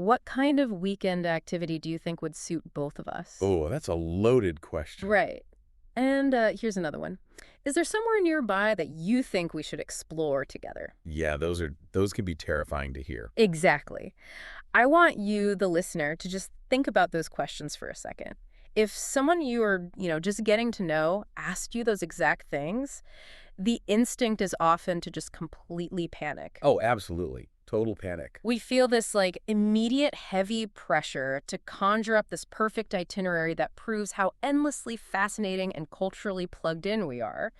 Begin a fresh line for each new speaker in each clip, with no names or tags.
What kind of weekend activity do you think would suit both of us?
Oh, that's a loaded question.
Right. And here's another one. Is there somewhere nearby that you think we should explore together?
Yeah, those can be terrifying to hear.
Exactly. I want you, the listener, to just think about those questions for a second. If someone you are, just getting to know asked you those exact things, the instinct is often to just completely panic.
Oh, absolutely. Total panic.
We feel this immediate heavy pressure to conjure up this perfect itinerary that proves how endlessly fascinating and culturally plugged in we are.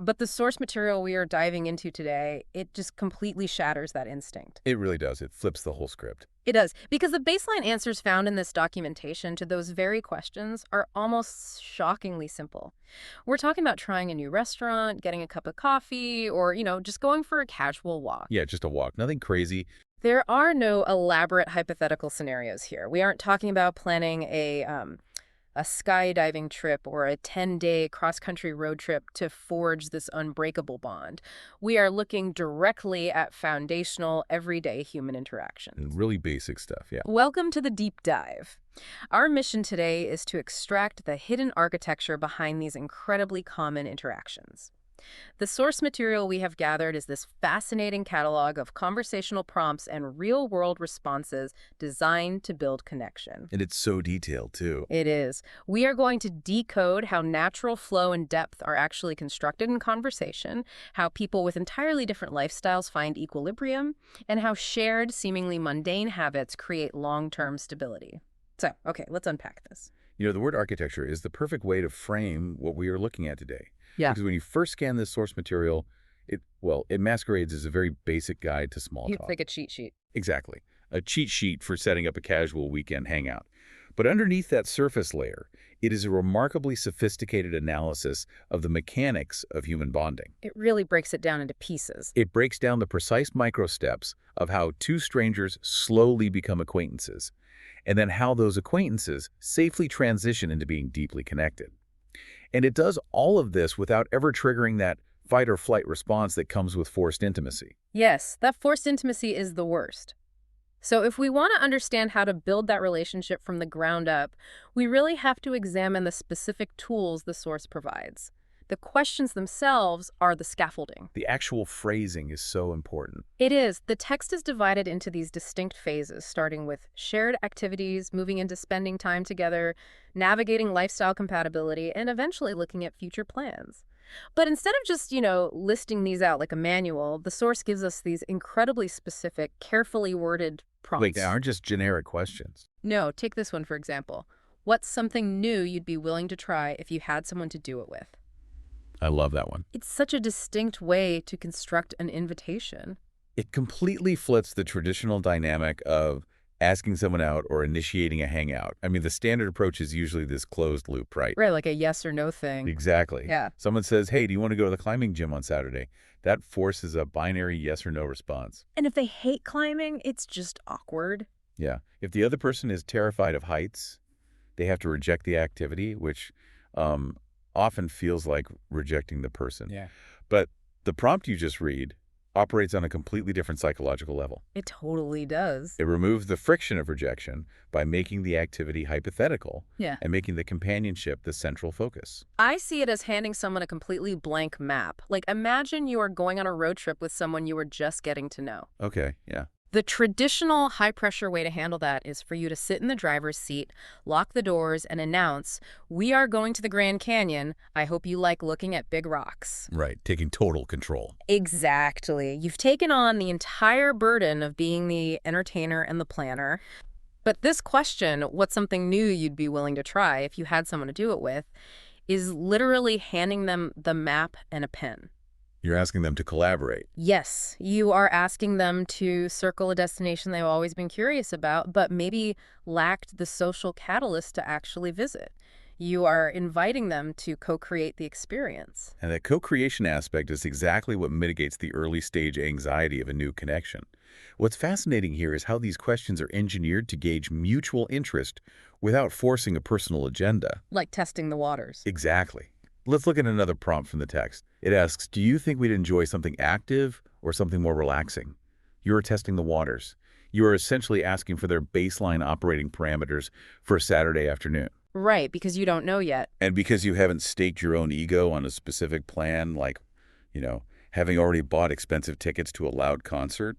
But the source material we are diving into today, it just completely shatters that instinct.
It really does. It flips the whole script.
It does, because the baseline answers found in this documentation to those very questions are almost shockingly simple. We're talking about trying a new restaurant, getting a cup of coffee, or, just going for a casual walk.
Yeah, just a walk. Nothing crazy.
There are no elaborate hypothetical scenarios here. We aren't talking about planning a skydiving trip or a 10-day cross-country road trip to forge this unbreakable bond. We are looking directly at foundational, everyday human interactions.
Really basic stuff, yeah.
Welcome to the deep dive. Our mission today is to extract the hidden architecture behind these incredibly common interactions. The source material we have gathered is this fascinating catalog of conversational prompts and real-world responses designed to build connection.
And it's so detailed, too.
It is. We are going to decode how natural flow and depth are actually constructed in conversation, how people with entirely different lifestyles find equilibrium, and how shared, seemingly mundane habits create long-term stability. So, okay, let's unpack this.
The word architecture is the perfect way to frame what we are looking at today.
Yeah.
Because when you first scan this source material, it masquerades as a very basic guide to small
You'd
talk.
think a cheat sheet.
Exactly. A cheat sheet for setting up a casual weekend hangout. But underneath that surface layer, it is a remarkably sophisticated analysis of the mechanics of human bonding.
It really breaks it down into pieces.
It breaks down the precise microsteps of how two strangers slowly become acquaintances, and then how those acquaintances safely transition into being deeply connected. And it does all of this without ever triggering that fight or flight response that comes with forced intimacy.
Yes, that forced intimacy is the worst. So if we want to understand how to build that relationship from the ground up, we really have to examine the specific tools the source provides. The questions themselves are the scaffolding.
The actual phrasing is so important.
It is. The text is divided into these distinct phases, starting with shared activities, moving into spending time together, navigating lifestyle compatibility, and eventually looking at future plans. But instead of just, listing these out like a manual, the source gives us these incredibly specific, carefully worded prompts.
Wait, they aren't just generic questions.
No, take this one for example. What's something new you'd be willing to try if you had someone to do it with?
I love that one.
It's such a distinct way to construct an invitation.
It completely flips the traditional dynamic of asking someone out or initiating a hangout. I mean, the standard approach is usually this closed loop, right?
Right, like a yes or no thing.
Exactly.
Yeah.
Someone says, hey, do you want to go to the climbing gym on Saturday? That forces a binary yes or no response.
And if they hate climbing, it's just awkward.
Yeah. If the other person is terrified of heights, they have to reject the activity, which often feels like rejecting the person.
Yeah.
But the prompt you just read operates on a completely different psychological level.
It totally does.
It removes the friction of rejection by making the activity hypothetical
Yeah.
and making the companionship the central focus.
I see it as handing someone a completely blank map. Like, imagine you are going on a road trip with someone you were just getting to know.
Okay, yeah.
The traditional high-pressure way to handle that is for you to sit in the driver's seat, lock the doors, and announce, "We are going to the Grand Canyon. I hope you like looking at big rocks."
Right, taking total control.
Exactly. You've taken on the entire burden of being the entertainer and the planner. But this question, what's something new you'd be willing to try if you had someone to do it with, is literally handing them the map and a pen.
You're asking them to collaborate.
Yes, you are asking them to circle a destination they've always been curious about, but maybe lacked the social catalyst to actually visit. You are inviting them to co-create the experience.
And that co-creation aspect is exactly what mitigates the early stage anxiety of a new connection. What's fascinating here is how these questions are engineered to gauge mutual interest without forcing a personal agenda.
Like testing the waters.
Exactly. Let's look at another prompt from the text. It asks, do you think we'd enjoy something active or something more relaxing? You're testing the waters. You are essentially asking for their baseline operating parameters for a Saturday afternoon.
Right, because you don't know yet.
And because you haven't staked your own ego on a specific plan, like, you know, having already bought expensive tickets to a loud concert,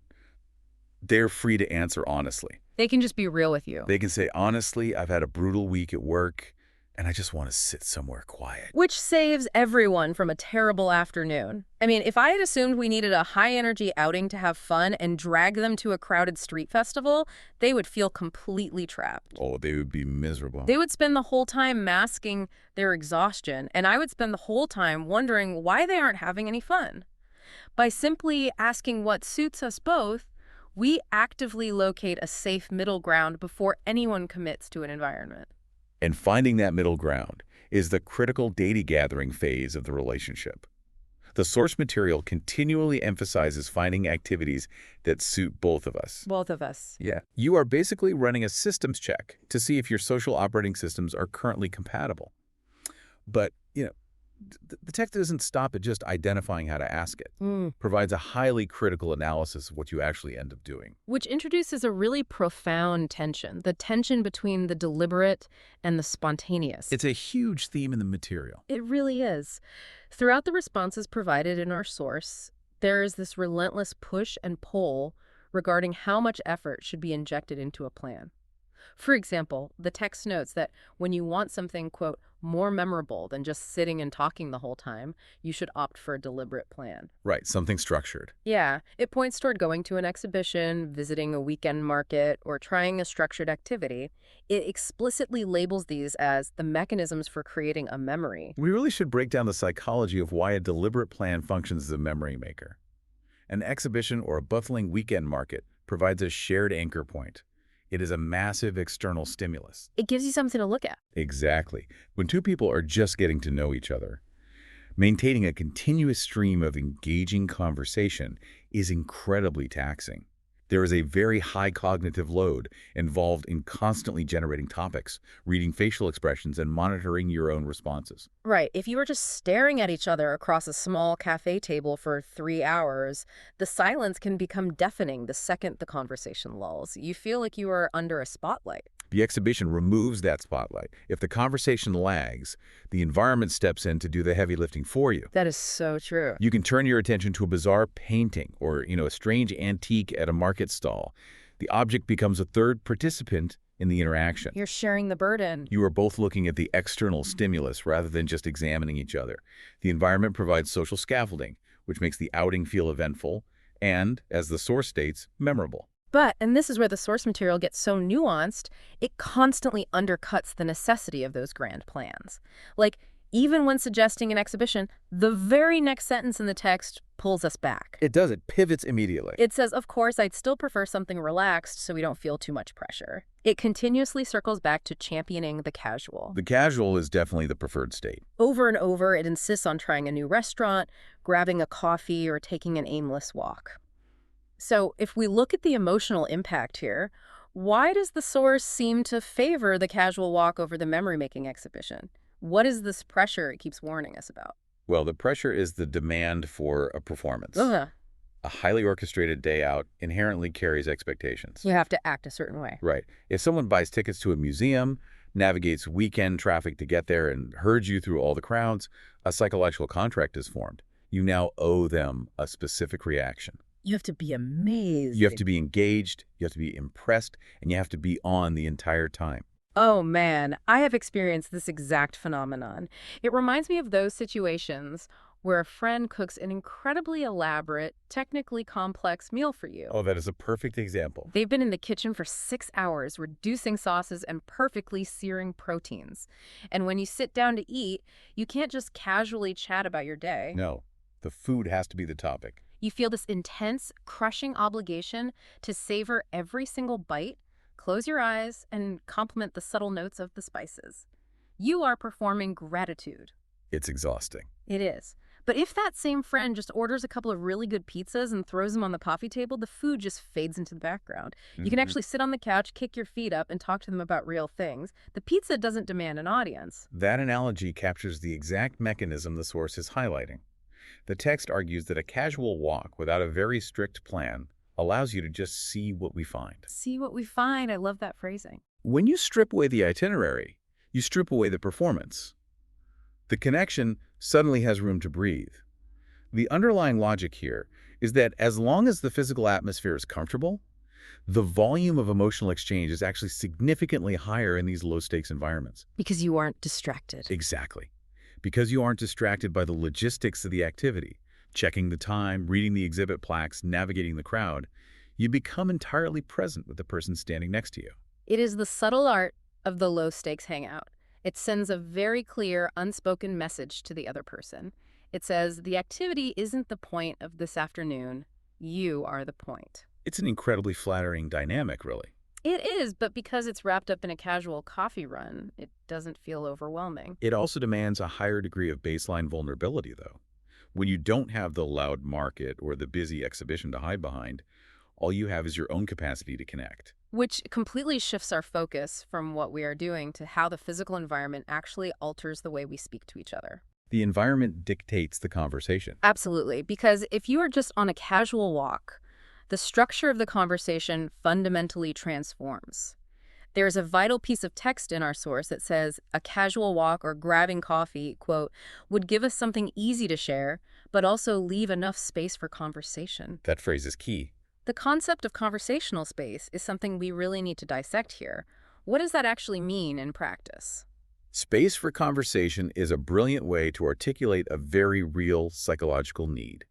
they're free to answer honestly.
They can just be real with you.
They can say, honestly, I've had a brutal week at work, and I just want to sit somewhere quiet.
Which saves everyone from a terrible afternoon. I mean, if I had assumed we needed a high-energy outing to have fun and drag them to a crowded street festival, they would feel completely trapped.
Oh, they would be miserable.
They would spend the whole time masking their exhaustion, and I would spend the whole time wondering why they aren't having any fun. By simply asking what suits us both, we actively locate a safe middle ground before anyone commits to an environment.
And finding that middle ground is the critical data gathering phase of the relationship. The source material continually emphasizes finding activities that suit both of us.
Both of us.
Yeah. You are basically running a systems check to see if your social operating systems are currently compatible. But, the text doesn't stop at just identifying how to ask it. Provides a highly critical analysis of what you actually end up doing.
Which introduces a really profound tension, the tension between the deliberate and the spontaneous.
It's a huge theme in the material.
It really is. Throughout the responses provided in our source, there is this relentless push and pull regarding how much effort should be injected into a plan. For example, the text notes that when you want something, quote, more memorable than just sitting and talking the whole time, you should opt for a deliberate plan.
Right, something structured.
Yeah, it points toward going to an exhibition, visiting a weekend market, or trying a structured activity. It explicitly labels these as the mechanisms for creating a memory.
We really should break down the psychology of why a deliberate plan functions as a memory maker. An exhibition or a bustling weekend market provides a shared anchor point. It is a massive external stimulus.
It gives you something to look at.
Exactly. When two people are just getting to know each other, maintaining a continuous stream of engaging conversation is incredibly taxing. There is a very high cognitive load involved in constantly generating topics, reading facial expressions, and monitoring your own responses.
Right. If you were just staring at each other across a small cafe table for 3 hours, the silence can become deafening the second the conversation lulls. You feel like you are under a spotlight.
The exhibition removes that spotlight. If the conversation lags, the environment steps in to do the heavy lifting for you.
That is so true.
You can turn your attention to a bizarre painting or, a strange antique at a market stall. The object becomes a third participant in the interaction.
You're sharing the burden.
You are both looking at the external stimulus rather than just examining each other. The environment provides social scaffolding, which makes the outing feel eventful and, as the source states, memorable.
But, and this is where the source material gets so nuanced, it constantly undercuts the necessity of those grand plans. Like, even when suggesting an exhibition, the very next sentence in the text pulls us back.
It does. It pivots immediately.
It says, of course, I'd still prefer something relaxed so we don't feel too much pressure. It continuously circles back to championing the casual.
The casual is definitely the preferred state.
Over and over, it insists on trying a new restaurant, grabbing a coffee, or taking an aimless walk. So if we look at the emotional impact here, why does the source seem to favor the casual walk over the memory-making exhibition? What is this pressure it keeps warning us about?
Well, the pressure is the demand for a performance.
Ugh.
A highly orchestrated day out inherently carries expectations.
You have to act a certain way.
Right. If someone buys tickets to a museum, navigates weekend traffic to get there, and herds you through all the crowds, a psychological contract is formed. You now owe them a specific reaction.
You have to be amazed.
You have to be engaged, you have to be impressed, and you have to be on the entire time.
Oh man, I have experienced this exact phenomenon. It reminds me of those situations where a friend cooks an incredibly elaborate, technically complex meal for you.
Oh, that is a perfect example.
They've been in the kitchen for 6 hours, reducing sauces and perfectly searing proteins. And when you sit down to eat, you can't just casually chat about your day.
No, the food has to be the topic.
You feel this intense, crushing obligation to savor every single bite, close your eyes, and compliment the subtle notes of the spices. You are performing gratitude.
It's exhausting.
It is. But if that same friend just orders a couple of really good pizzas and throws them on the coffee table, the food just fades into the background. You can actually sit on the couch, kick your feet up, and talk to them about real things. The pizza doesn't demand an audience.
That analogy captures the exact mechanism the source is highlighting. The text argues that a casual walk without a very strict plan allows you to just see what we find.
See what we find. I love that phrasing.
When you strip away the itinerary, you strip away the performance. The connection suddenly has room to breathe. The underlying logic here is that as long as the physical atmosphere is comfortable, the volume of emotional exchange is actually significantly higher in these low-stakes environments.
Because you aren't distracted.
Exactly. Because you aren't distracted by the logistics of the activity, checking the time, reading the exhibit plaques, navigating the crowd, you become entirely present with the person standing next to you.
It is the subtle art of the low-stakes hangout. It sends a very clear, unspoken message to the other person. It says, the activity isn't the point of this afternoon. You are the point.
It's an incredibly flattering dynamic, really.
It is, but because it's wrapped up in a casual coffee run, it doesn't feel overwhelming.
It also demands a higher degree of baseline vulnerability, though. When you don't have the loud market or the busy exhibition to hide behind, all you have is your own capacity to connect.
Which completely shifts our focus from what we are doing to how the physical environment actually alters the way we speak to each other.
The environment dictates the conversation.
Absolutely, because if you are just on a casual walk, the structure of the conversation fundamentally transforms. There is a vital piece of text in our source that says a casual walk or grabbing coffee, quote, would give us something easy to share, but also leave enough space for conversation.
That phrase is key.
The concept of conversational space is something we really need to dissect here. What does that actually mean in practice?
Space for conversation is a brilliant way to articulate a very real psychological need.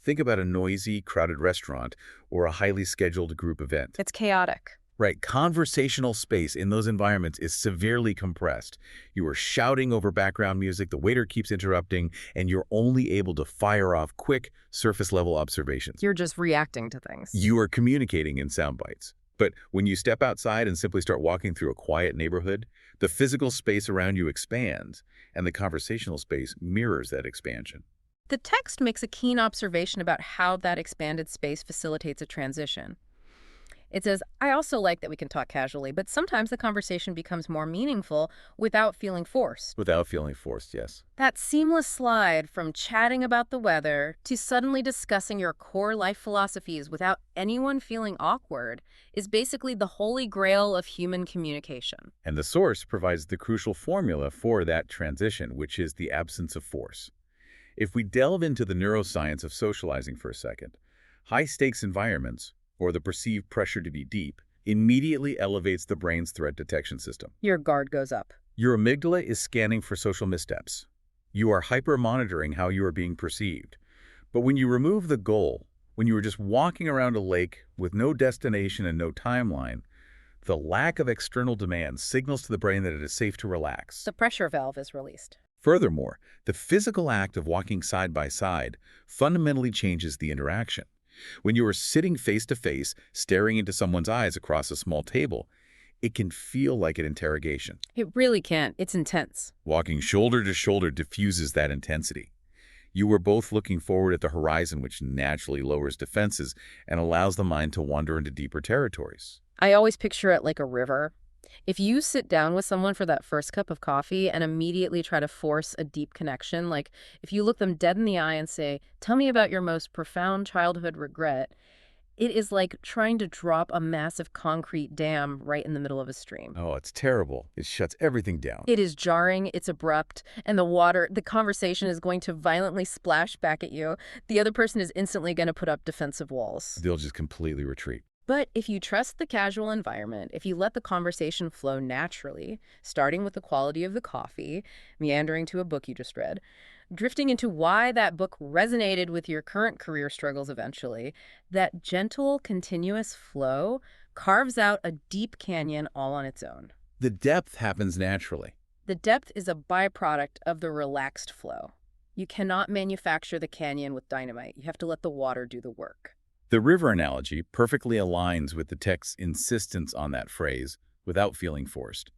Think about a noisy, crowded restaurant or a highly scheduled group event.
It's chaotic.
Right, conversational space in those environments is severely compressed. You are shouting over background music, the waiter keeps interrupting, and you're only able to fire off quick, surface-level observations.
You're just reacting to things.
You are communicating in sound bites. But when you step outside and simply start walking through a quiet neighborhood, the physical space around you expands, and the conversational space mirrors that expansion.
The text makes a keen observation about how that expanded space facilitates a transition. It says, I also like that we can talk casually, but sometimes the conversation becomes more meaningful without feeling forced.
Without feeling forced, yes.
That seamless slide from chatting about the weather to suddenly discussing your core life philosophies without anyone feeling awkward is basically the holy grail of human communication.
And the source provides the crucial formula for that transition, which is the absence of force. If we delve into the neuroscience of socializing for a second, high-stakes environments, or the perceived pressure to be deep, immediately elevates the brain's threat detection system.
Your guard goes up.
Your amygdala is scanning for social missteps. You are hyper-monitoring how you are being perceived. But when you remove the goal, when you are just walking around a lake with no destination and no timeline, the lack of external demand signals to the brain that it is safe to relax.
The pressure valve is released.
Furthermore, the physical act of walking side by side fundamentally changes the interaction. When you are sitting face-to-face, staring into someone's eyes across a small table, it can feel like an interrogation.
It really can. It's intense.
Walking shoulder to shoulder diffuses that intensity. You are both looking forward at the horizon, which naturally lowers defenses and allows the mind to wander into deeper territories.
I always picture it like a river. If you sit down with someone for that first cup of coffee and immediately try to force a deep connection, like if you look them dead in the eye and say, tell me about your most profound childhood regret, it is like trying to drop a massive concrete dam right in the middle of a stream.
Oh, it's terrible. It shuts everything down.
It is jarring, it's abrupt, and the conversation is going to violently splash back at you. The other person is instantly going to put up defensive walls.
They'll just completely retreat.
But if you trust the casual environment, if you let the conversation flow naturally, starting with the quality of the coffee, meandering to a book you just read, drifting into why that book resonated with your current career struggles eventually, that gentle, continuous flow carves out a deep canyon all on its own.
The depth happens naturally.
The depth is a byproduct of the relaxed flow. You cannot manufacture the canyon with dynamite. You have to let the water do the work.
The river analogy perfectly aligns with the text's insistence on that phrase, without feeling forced.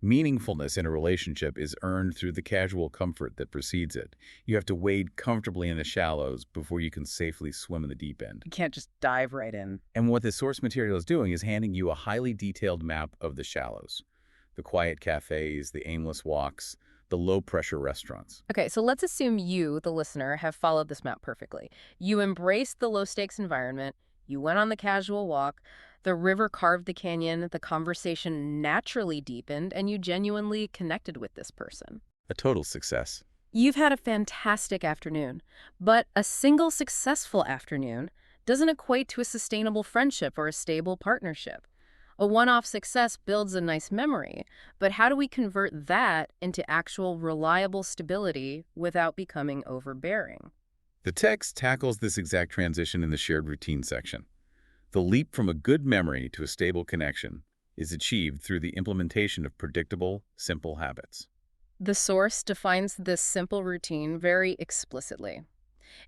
Meaningfulness in a relationship is earned through the casual comfort that precedes it. You have to wade comfortably in the shallows before you can safely swim in the deep end.
You can't just dive right in.
And what the source material is doing is handing you a highly detailed map of the shallows. The quiet cafes, the aimless walks, the low-pressure restaurants.
Okay, so let's assume you, the listener, have followed this map perfectly. You embrace the low-stakes environment. You went on the casual walk, the river carved the canyon, the conversation naturally deepened, and you genuinely connected with this person.
A total success.
You've had a fantastic afternoon, but a single successful afternoon doesn't equate to a sustainable friendship or a stable partnership. A one-off success builds a nice memory, but how do we convert that into actual reliable stability without becoming overbearing?
The text tackles this exact transition in the shared routine section. The leap from a good memory to a stable connection is achieved through the implementation of predictable, simple habits.
The source defines this simple routine very explicitly.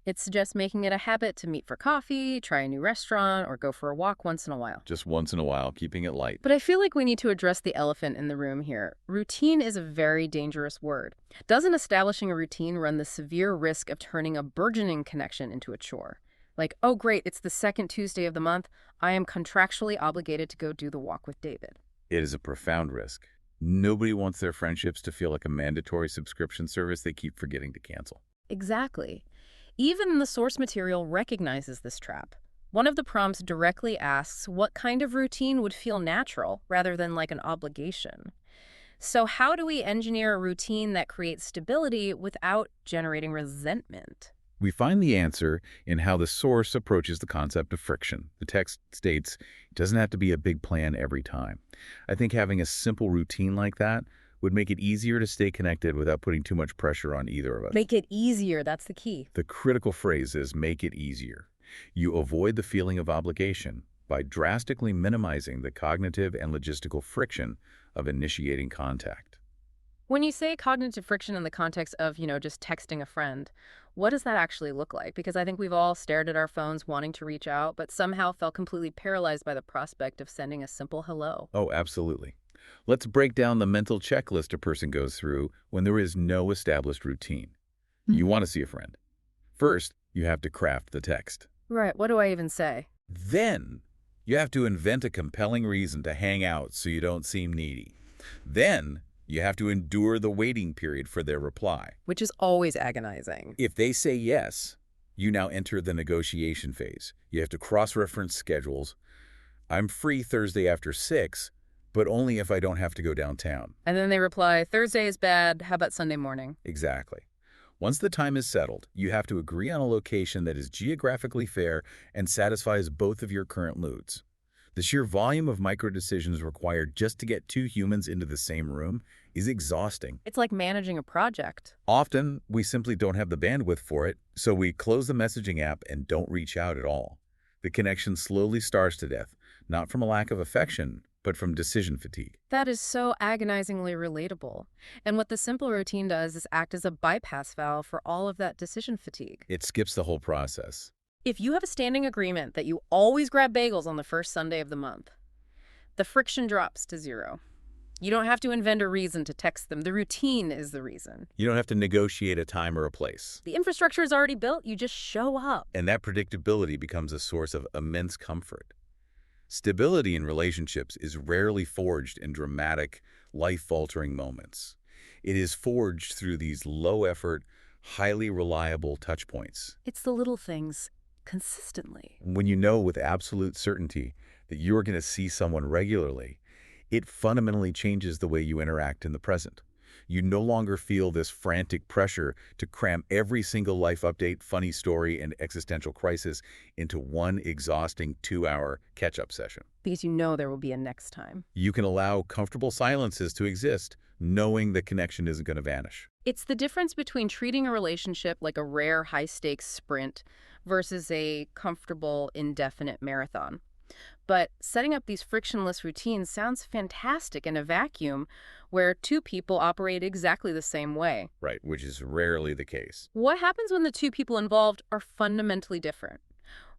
It suggests making it a habit to meet for coffee, try a new restaurant, or go for a walk once in a while.
Just once in a while, keeping it light.
But I feel like we need to address the elephant in the room here. Routine is a very dangerous word. Doesn't establishing a routine run the severe risk of turning a burgeoning connection into a chore? Like, oh great, it's the second Tuesday of the month. I am contractually obligated to go do the walk with David.
It is a profound risk. Nobody wants their friendships to feel like a mandatory subscription service they keep forgetting to cancel.
Exactly. Even the source material recognizes this trap. One of the prompts directly asks what kind of routine would feel natural rather than like an obligation. So how do we engineer a routine that creates stability without generating resentment?
We find the answer in how the source approaches the concept of friction. The text states it doesn't have to be a big plan every time. I think having a simple routine like that would make it easier to stay connected without putting too much pressure on either of us.
Make it easier, that's the key.
The critical phrase is make it easier. You avoid the feeling of obligation by drastically minimizing the cognitive and logistical friction of initiating contact.
When you say cognitive friction in the context of, just texting a friend, what does that actually look like? Because I think we've all stared at our phones wanting to reach out, but somehow felt completely paralyzed by the prospect of sending a simple hello.
Oh, absolutely. Let's break down the mental checklist a person goes through when there is no established routine. You want to see a friend. First, you have to craft the text.
Right, what do I even say?
Then, you have to invent a compelling reason to hang out so you don't seem needy. Then, you have to endure the waiting period for their reply.
Which is always agonizing.
If they say yes, you now enter the negotiation phase. You have to cross-reference schedules. I'm free Thursday after 6, but only if I don't have to go downtown.
And then they reply, Thursday is bad, how about Sunday morning?
Exactly. Once the time is settled, you have to agree on a location that is geographically fair and satisfies both of your current moods. The sheer volume of micro-decisions required just to get two humans into the same room is exhausting.
It's like managing a project.
Often, we simply don't have the bandwidth for it, so we close the messaging app and don't reach out at all. The connection slowly starves to death, not from a lack of affection, but from decision fatigue.
That is so agonizingly relatable. And what the simple routine does is act as a bypass valve for all of that decision fatigue.
It skips the whole process.
If you have a standing agreement that you always grab bagels on the first Sunday of the month, the friction drops to zero. You don't have to invent a reason to text them. The routine is the reason.
You don't have to negotiate a time or a place.
The infrastructure is already built. You just show up.
And that predictability becomes a source of immense comfort. Stability in relationships is rarely forged in dramatic, life-altering moments. It is forged through these low-effort, highly reliable touchpoints.
It's the little things, consistently.
When you know with absolute certainty that you're going to see someone regularly, it fundamentally changes the way you interact in the present. You no longer feel this frantic pressure to cram every single life update, funny story, and existential crisis into one exhausting 2-hour catch-up session.
Because you know there will be a next time.
You can allow comfortable silences to exist, knowing the connection isn't going to vanish.
It's the difference between treating a relationship like a rare high-stakes sprint versus a comfortable, indefinite marathon. But setting up these frictionless routines sounds fantastic in a vacuum where two people operate exactly the same way.
Right, which is rarely the case.
What happens when the two people involved are fundamentally different?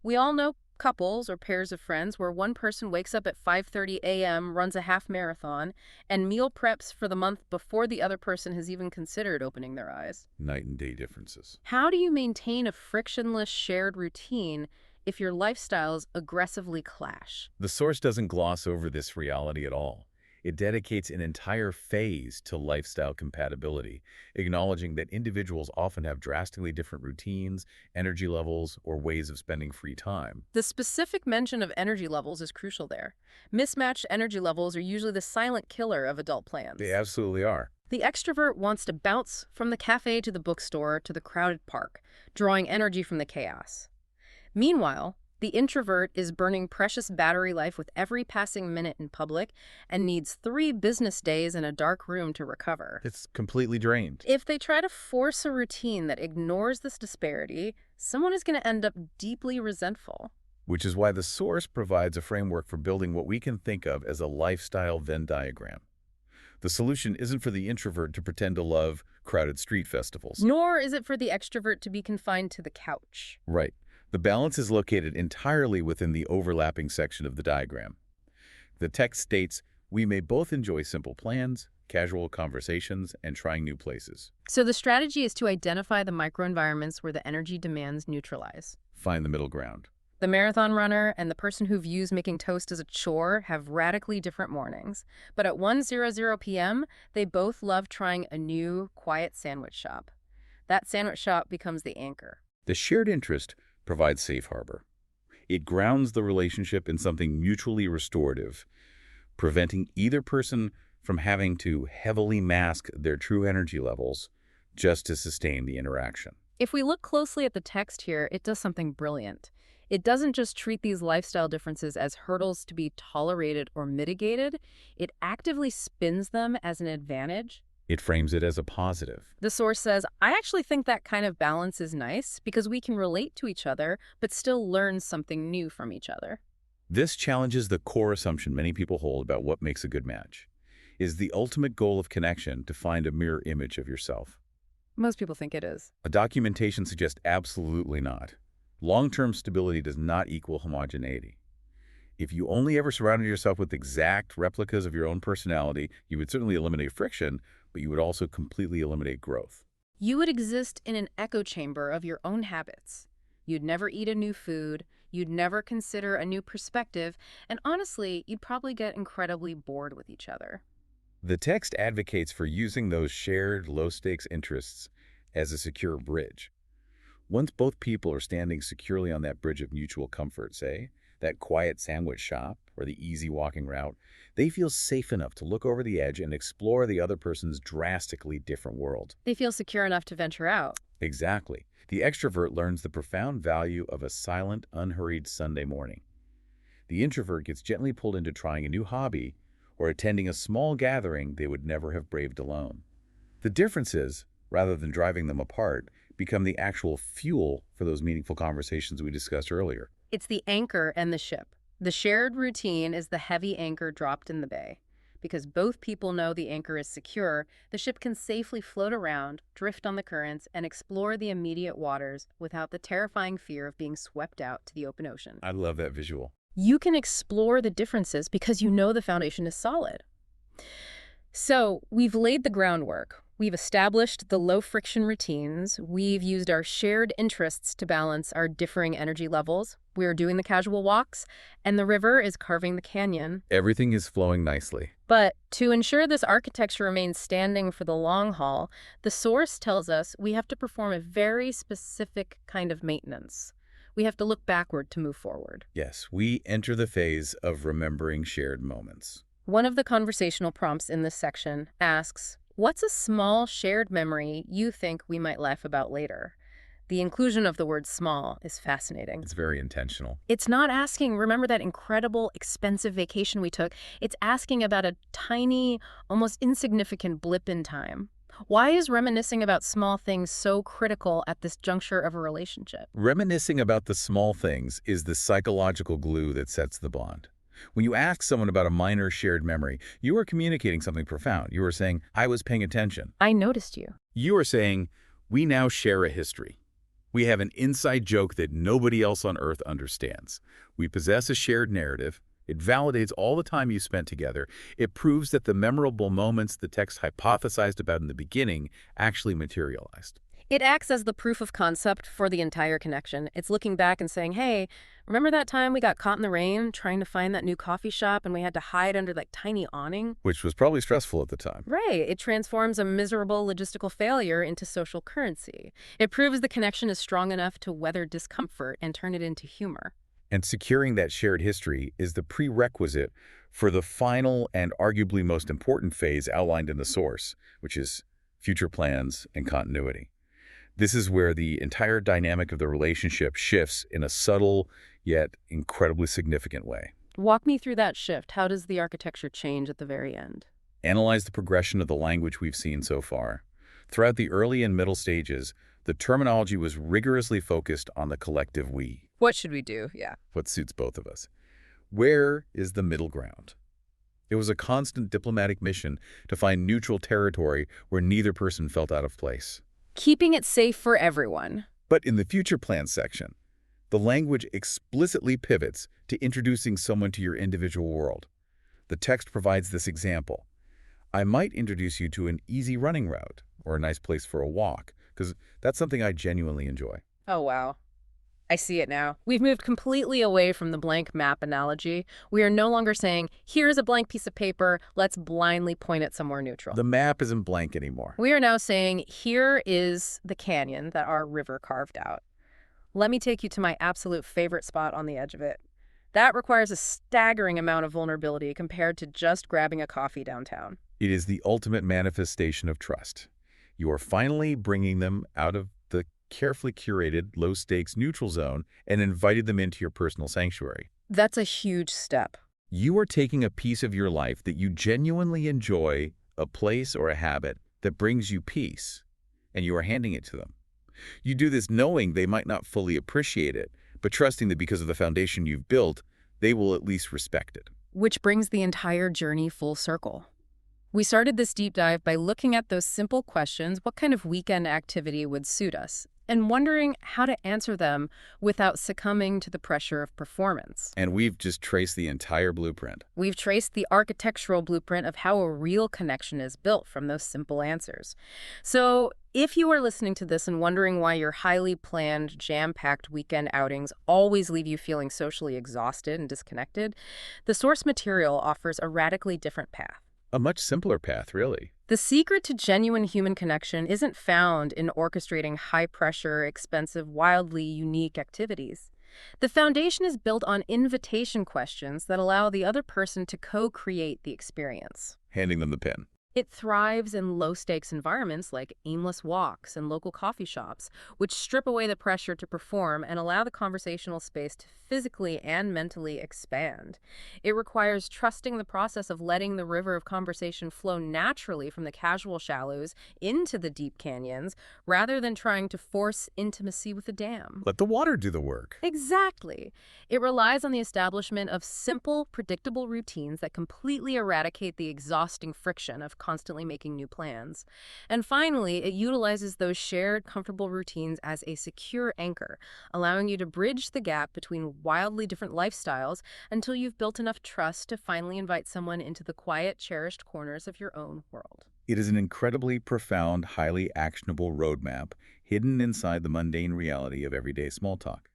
We all know couples or pairs of friends where one person wakes up at 5:30 a.m., runs a half marathon, and meal preps for the month before the other person has even considered opening their eyes.
Night and day differences.
How do you maintain a frictionless shared routine if your lifestyles aggressively clash?
The source doesn't gloss over this reality at all. It dedicates an entire phase to lifestyle compatibility, acknowledging that individuals often have drastically different routines, energy levels, or ways of spending free time.
The specific mention of energy levels is crucial there. Mismatched energy levels are usually the silent killer of adult
They
plans.
absolutely are.
The extrovert wants to bounce from the cafe to the bookstore to the crowded park, drawing energy from the chaos. Meanwhile, the introvert is burning precious battery life with every passing minute in public and needs 3 business days in a dark room to recover.
It's completely drained.
If they try to force a routine that ignores this disparity, someone is going to end up deeply resentful.
Which is why the source provides a framework for building what we can think of as a lifestyle Venn diagram. The solution isn't for the introvert to pretend to love crowded street festivals.
Nor is it for the extrovert to be confined to the couch.
Right. The balance is located entirely within the overlapping section of the diagram. The text states, we may both enjoy simple plans, casual conversations, and trying new places.
So the strategy is to identify the microenvironments where the energy demands neutralize.
Find the middle ground.
The marathon runner and the person who views making toast as a chore have radically different mornings. But at 1:00 p.m., they both love trying a new, quiet sandwich shop. That sandwich shop becomes the anchor.
The shared interest provides safe harbor. It grounds the relationship in something mutually restorative, preventing either person from having to heavily mask their true energy levels just to sustain the interaction.
If we look closely at the text here, it does something brilliant. It doesn't just treat these lifestyle differences as hurdles to be tolerated or mitigated. It actively spins them as an advantage.
It frames it as a positive.
The source says, I actually think that kind of balance is nice because we can relate to each other, but still learn something new from each other.
This challenges the core assumption many people hold about what makes a good match. Is the ultimate goal of connection to find a mirror image of yourself?
Most people think it is.
A documentation suggests absolutely not. Long-term stability does not equal homogeneity. If you only ever surrounded yourself with exact replicas of your own personality, you would certainly eliminate friction, but you would also completely eliminate growth.
You would exist in an echo chamber of your own habits. You'd never eat a new food, you'd never consider a new perspective, and honestly, you'd probably get incredibly bored with each other.
The text advocates for using those shared low-stakes interests as a secure bridge. Once both people are standing securely on that bridge of mutual comfort, say, that quiet sandwich shop or the easy walking route, they feel safe enough to look over the edge and explore the other person's drastically different world.
They feel secure enough to venture out.
Exactly. The extrovert learns the profound value of a silent, unhurried Sunday morning. The introvert gets gently pulled into trying a new hobby or attending a small gathering they would never have braved alone. The differences, rather than driving them apart, become the actual fuel for those meaningful conversations we discussed earlier.
It's the anchor and the ship. The shared routine is the heavy anchor dropped in the bay. Because both people know the anchor is secure, the ship can safely float around, drift on the currents, and explore the immediate waters without the terrifying fear of being swept out to the open ocean.
I love that visual.
You can explore the differences because you know the foundation is solid. So, we've laid the groundwork. We've established the low-friction routines. We've used our shared interests to balance our differing energy levels. We're doing the casual walks, and the river is carving the canyon.
Everything is flowing nicely.
But to ensure this architecture remains standing for the long haul, the source tells us we have to perform a very specific kind of maintenance. We have to look backward to move forward.
Yes, we enter the phase of remembering shared moments.
One of the conversational prompts in this section asks, what's a small shared memory you think we might laugh about later? The inclusion of the word small is fascinating.
It's very intentional.
It's not asking, remember that incredible, expensive vacation we took? It's asking about a tiny, almost insignificant blip in time. Why is reminiscing about small things so critical at this juncture of a relationship?
Reminiscing about the small things is the psychological glue that sets the bond. When you ask someone about a minor shared memory, you are communicating something profound. You are saying, I was paying attention.
I noticed you.
You are saying, we now share a history. We have an inside joke that nobody else on Earth understands. We possess a shared narrative. It validates all the time you spent together. It proves that the memorable moments the text hypothesized about in the beginning actually materialized.
It acts as the proof of concept for the entire connection. It's looking back and saying, hey, remember that time we got caught in the rain trying to find that new coffee shop and we had to hide under that tiny awning?
Which was probably stressful at the time.
Right. It transforms a miserable logistical failure into social currency. It proves the connection is strong enough to weather discomfort and turn it into humor.
And securing that shared history is the prerequisite for the final and arguably most important phase outlined in the source, which is future plans and continuity. This is where the entire dynamic of the relationship shifts in a subtle yet incredibly significant way.
Walk me through that shift. How does the architecture change at the very end?
Analyze the progression of the language we've seen so far. Throughout the early and middle stages, the terminology was rigorously focused on the collective we,
What should we do? Yeah.
what suits both of us. Where is the middle ground? It was a constant diplomatic mission to find neutral territory where neither person felt out of place.
Keeping it safe for everyone.
But in the future plans section, the language explicitly pivots to introducing someone to your individual world. The text provides this example. I might introduce you to an easy running route or a nice place for a walk, because that's something I genuinely enjoy.
Oh, wow. I see it now. We've moved completely away from the blank map analogy. We are no longer saying, here's a blank piece of paper, let's blindly point it somewhere neutral.
The map isn't blank anymore.
We are now saying, here is the canyon that our river carved out. Let me take you to my absolute favorite spot on the edge of it. That requires a staggering amount of vulnerability compared to just grabbing a coffee downtown.
It is the ultimate manifestation of trust. You are finally bringing them out of the carefully curated, low-stakes neutral zone and invited them into your personal sanctuary.
That's a huge step.
You are taking a piece of your life that you genuinely enjoy, a place or a habit that brings you peace, and you are handing it to them. You do this knowing they might not fully appreciate it, but trusting that because of the foundation you've built, they will at least respect it.
Which brings the entire journey full circle. We started this deep dive by looking at those simple questions: what kind of weekend activity would suit us, and wondering how to answer them without succumbing to the pressure of performance.
And we've just traced the entire blueprint.
We've traced the architectural blueprint of how a real connection is built from those simple answers. So if you are listening to this and wondering why your highly planned, jam-packed weekend outings always leave you feeling socially exhausted and disconnected, the source material offers a radically different path.
A much simpler path, really.
The secret to genuine human connection isn't found in orchestrating high-pressure, expensive, wildly unique activities. The foundation is built on invitation questions that allow the other person to co-create the experience.
Handing them the pen.
It thrives in low-stakes environments like aimless walks and local coffee shops, which strip away the pressure to perform and allow the conversational space to physically and mentally expand. It requires trusting the process of letting the river of conversation flow naturally from the casual shallows into the deep canyons, rather than trying to force intimacy with a dam.
Let the water do the work.
Exactly. It relies on the establishment of simple, predictable routines that completely eradicate the exhausting friction of constantly making new plans. And finally, it utilizes those shared, comfortable routines as a secure anchor, allowing you to bridge the gap between wildly different lifestyles until you've built enough trust to finally invite someone into the quiet, cherished corners of your own world.
It is an incredibly profound, highly actionable roadmap hidden inside the mundane reality of everyday small talk.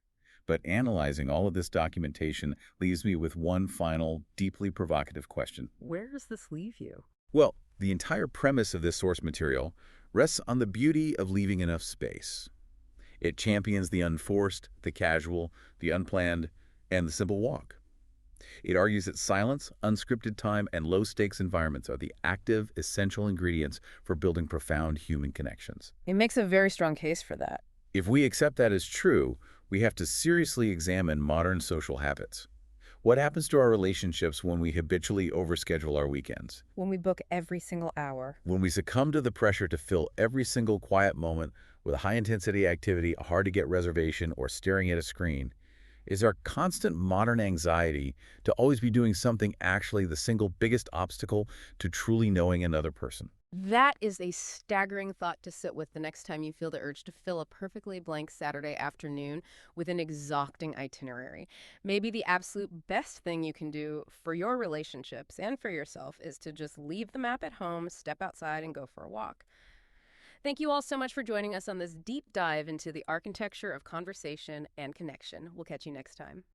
But analyzing all of this documentation leaves me with one final, deeply provocative question.
Where does this leave you?
Well, the entire premise of this source material rests on the beauty of leaving enough space. It champions the unforced, the casual, the unplanned, and the simple walk. It argues that silence, unscripted time, and low-stakes environments are the active, essential ingredients for building profound human connections.
It makes a very strong case for that.
If we accept that as true, we have to seriously examine modern social habits. What happens to our relationships when we habitually overschedule our weekends?
When we book every single hour.
When we succumb to the pressure to fill every single quiet moment with a high-intensity activity, a hard-to-get reservation, or staring at a screen? Is our constant modern anxiety to always be doing something actually the single biggest obstacle to truly knowing another person?
That is a staggering thought to sit with the next time you feel the urge to fill a perfectly blank Saturday afternoon with an exhausting itinerary. Maybe the absolute best thing you can do for your relationships and for yourself is to just leave the map at home, step outside, and go for a walk. Thank you all so much for joining us on this deep dive into the architecture of conversation and connection. We'll catch you next time.